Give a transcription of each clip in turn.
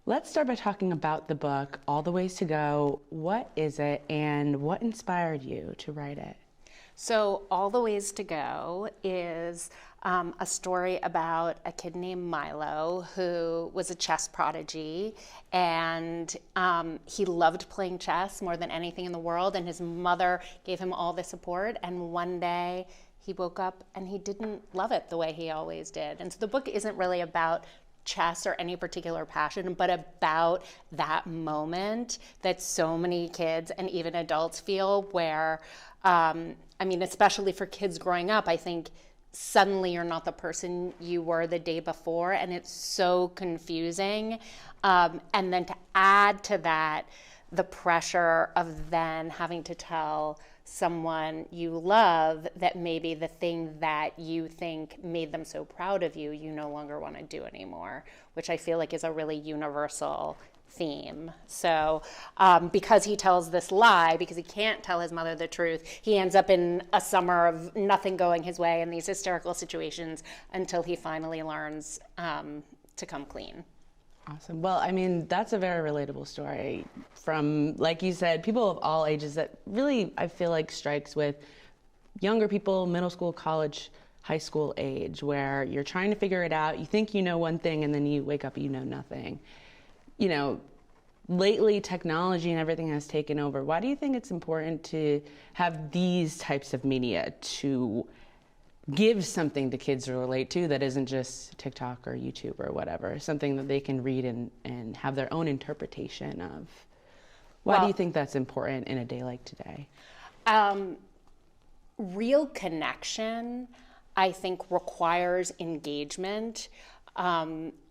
Let's start by talking about the book, All the Ways to Go. What is it and what inspired you to write it? So, All the Ways to Go is a story about a kid named Milo who was a chess prodigy, and he loved playing chess more than anything in the world, and his mother gave him all the support, and one day he woke up and he didn't love it the way he always did. And so the book isn't really about chess or any particular passion, but about that moment that so many kids and even adults feel where, especially for kids growing up, I think suddenly you're not the person you were the day before, and it's so confusing. And then to add to that, the pressure of then having to tell someone you love that maybe the thing that you think made them so proud of you, you no longer want to do anymore, which I feel like is a really universal theme. So because he tells this lie, because he can't tell his mother the truth, he ends up in a summer of nothing going his way in these hysterical situations until he finally learns to come clean. Awesome. Well, that's a very relatable story from, like you said, people of all ages that really, I feel like, strikes with younger people, middle school, college, high school age, where you're trying to figure it out. You think you know one thing and then you wake up, you know nothing. Lately technology and everything has taken over. Why do you think it's important to have these types of media to give something to kids to relate to that isn't just TikTok or YouTube or whatever, something that they can read and have their own interpretation of? Why do you think that's important in a day like today? Real connection, I think, requires engagement.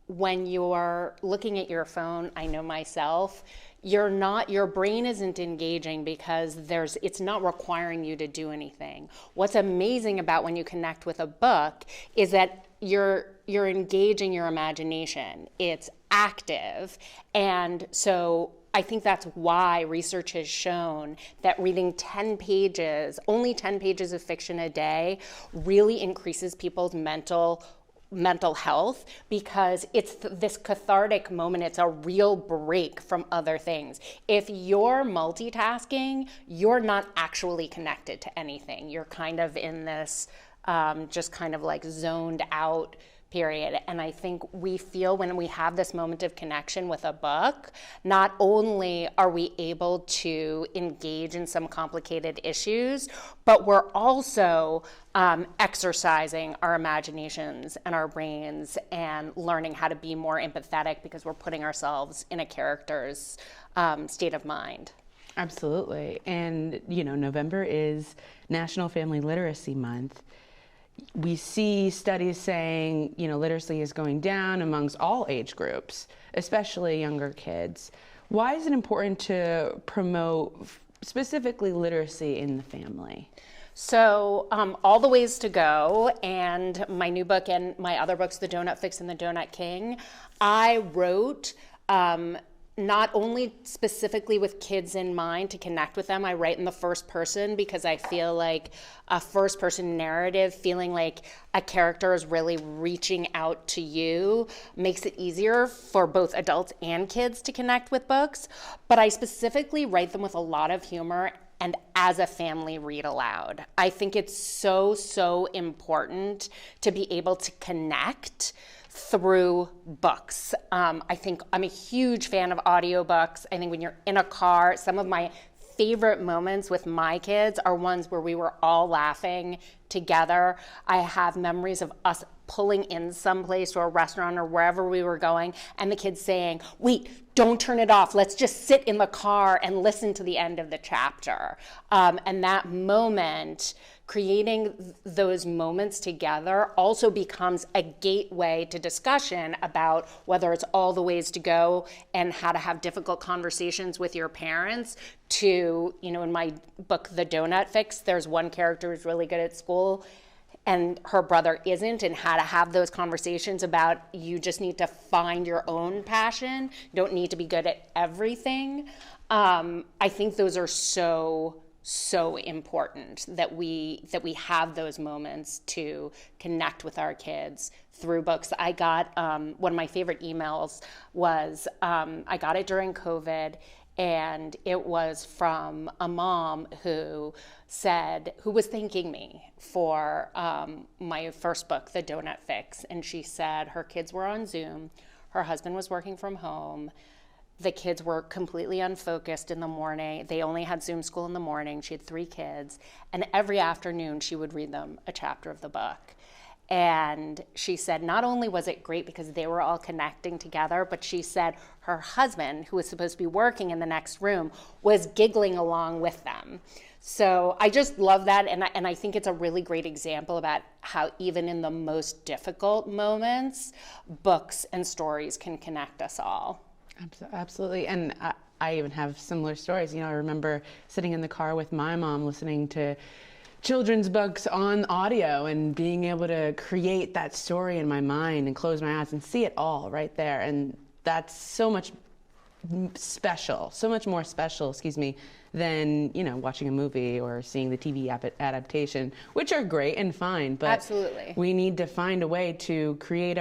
When you're looking at your phone, I know myself, your brain isn't engaging because it's not requiring you to do anything. What's amazing about when you connect with a book is that you're engaging your imagination. It's active. And so I think that's why research has shown that reading only 10 pages of fiction a day really increases people's mental health, because it's this cathartic moment. It's a real break from other things. If you're multitasking, you're not actually connected to anything. You're kind of in this just kind of like zoned out period. And I think we feel when we have this moment of connection with a book, not only are we able to engage in some complicated issues, but we're also exercising our imaginations and our brains and learning how to be more empathetic because we're putting ourselves in a character's state of mind. Absolutely. And, November is National Family Literacy Month. We see studies saying, literacy is going down amongst all age groups, especially younger kids. Why is it important to promote specifically literacy in the family? So All the Ways to Go and my new book and my other books, The Donut Fix and The Donut King, I wrote not only specifically with kids in mind to connect with them. I write in the first person because I feel like a first person narrative, feeling like a character is really reaching out to you, makes it easier for both adults and kids to connect with books. But I specifically write them with a lot of humor and as a family read aloud. I think it's so, so important to be able to connect through books. I think I'm a huge fan of audiobooks. I think when you're in a car, some of my favorite moments with my kids are ones where we were all laughing together. I have memories of us pulling in someplace to a restaurant or wherever we were going, and the kids saying, "Wait, don't turn it off. Let's just sit in the car and listen to the end of the chapter." And that moment, creating those moments together, also becomes a gateway to discussion about whether it's all the ways to go and how to have difficult conversations with your parents to, in my book, The Donut Fix, there's one character who's really good at school and her brother isn't, and how to have those conversations about you just need to find your own passion. You don't need to be good at everything. I think those are so so important that we have those moments to connect with our kids through books. I got one of my favorite emails was I got it during COVID, and it was from a mom who was thanking me for my first book, The Donut Fix, and she said her kids were on Zoom, her husband was working from home. The kids were completely unfocused in the morning. They only had Zoom school in the morning. She had 3 kids. And every afternoon, she would read them a chapter of the book. And she said not only was it great because they were all connecting together, but she said her husband, who was supposed to be working in the next room, was giggling along with them. So I just love that. And I think it's a really great example about how even in the most difficult moments, books and stories can connect us all. Absolutely. And I even have similar stories. I remember sitting in the car with my mom listening to children's books on audio and being able to create that story in my mind and close my eyes and see it all right there. And that's so much more special, than, watching a movie or seeing the TV adaptation, which are great and fine, but absolutely, we need to find a way to create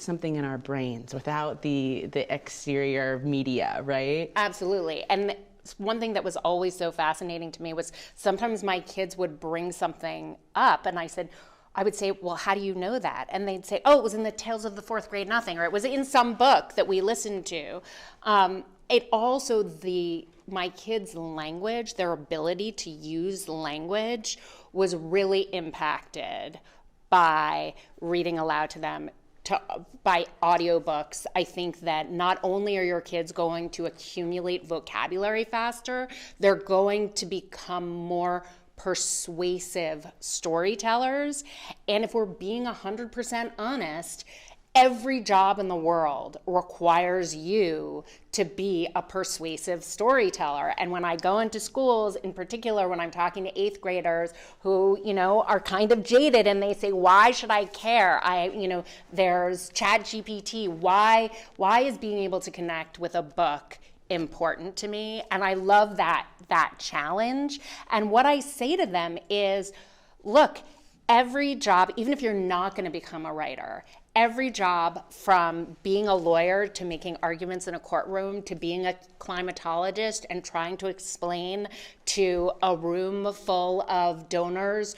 something in our brains without the exterior media, right? Absolutely. And one thing that was always so fascinating to me was sometimes my kids would bring something up and I would say, well, how do you know that? And they'd say, oh, it was in the Tales of the Fourth Grade Nothing, or it was in some book that we listened to. It also, my kids' language, their ability to use language was really impacted by reading aloud to them, by audiobooks. I think that not only are your kids going to accumulate vocabulary faster, they're going to become more persuasive storytellers. And if we're being 100% honest, every job in the world requires you to be a persuasive storyteller. And when I go into schools, in particular, when I'm talking to 8th graders who, are kind of jaded and they say, why should I care? There's ChatGPT. Why is being able to connect with a book important to me? And I love that challenge. And what I say to them is, look, every job, even if you're not going to become a writer, every job, from being a lawyer to making arguments in a courtroom to being a climatologist and trying to explain to a room full of donors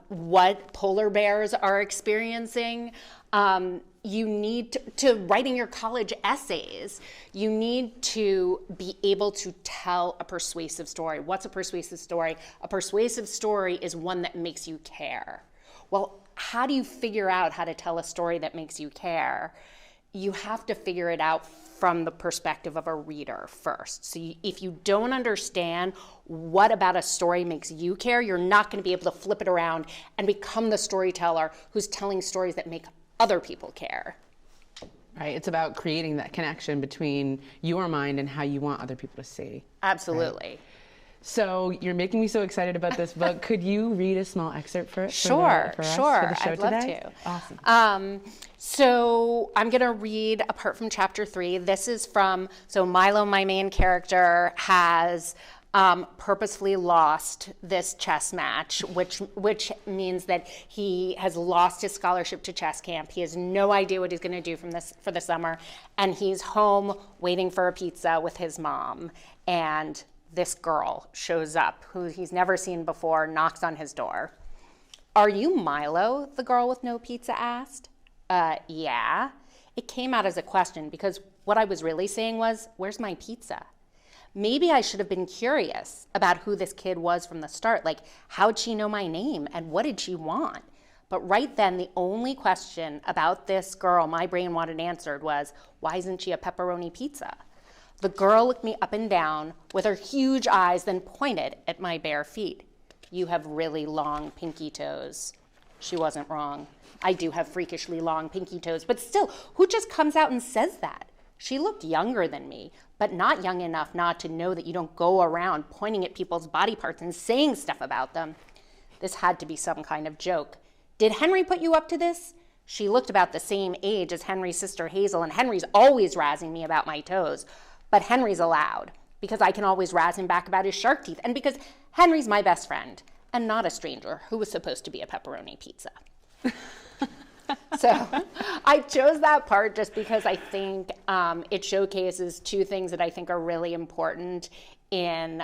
what polar bears are experiencing, you need to writing your college essays, you need to be able to tell a persuasive story. What's a persuasive story? A persuasive story is one that makes you care. Well, how do you figure out how to tell a story that makes you care? You have to figure it out from the perspective of a reader first. So if you don't understand what about a story makes you care, you're not going to be able to flip it around and become the storyteller who's telling stories that make other people care. Right. It's about creating that connection between your mind and how you want other people to see. Absolutely. Right? So you're making me so excited about this book. Could you read a small excerpt for us Sure. For the show I'd love today? to. Awesome. So I'm going to read apart from chapter 3. This is from, Milo, my main character, has purposefully lost this chess match, which means that he has lost his scholarship to chess camp. He has no idea what he's going to do for the summer, and he's home waiting for a pizza with his mom. And this girl shows up, who he's never seen before, knocks on his door. "Are you Milo?" the girl with no pizza asked. Yeah. It came out as a question because what I was really saying was, where's my pizza? Maybe I should have been curious about who this kid was from the start. Like, how'd she know my name and what did she want? But right then, the only question about this girl my brain wanted answered was, why isn't she a pepperoni pizza? The girl looked me up and down with her huge eyes, then pointed at my bare feet. "You have really long pinky toes." She wasn't wrong. I do have freakishly long pinky toes, but still, who just comes out and says that? She looked younger than me, but not young enough not to know that you don't go around pointing at people's body parts and saying stuff about them. This had to be some kind of joke. "Did Henry put you up to this?" She looked about the same age as Henry's sister Hazel, and Henry's always razzing me about my toes. But Henry's allowed. because I can always razz him back about his shark teeth, and because Henry's my best friend and not a stranger who was supposed to be a pepperoni pizza. So I chose that part just because I think it showcases two things that I think are really important in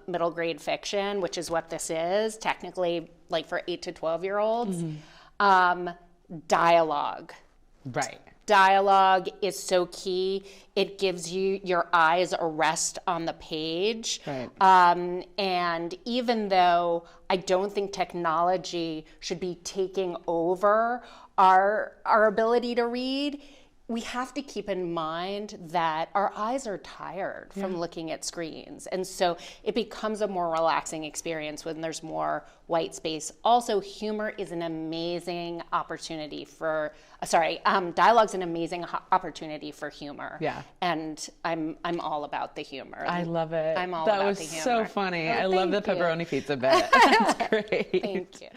middle grade fiction, which is what this is, technically, like for 8 to 12-year-olds. Dialogue. Right. Dialogue is so key. It gives you your eyes a rest on the page. Right. And even though I don't think technology should be taking over our ability to read, we have to keep in mind that our eyes are tired from looking at screens. And so it becomes a more relaxing experience when there's more white space. Also, humor is an amazing opportunity for, dialogue's an amazing opportunity for humor. Yeah. And I'm all about the humor. I love it. I'm all that about was the humor. so funny. Oh, I love the thank you. pepperoni pizza bit. That's great. Thank you.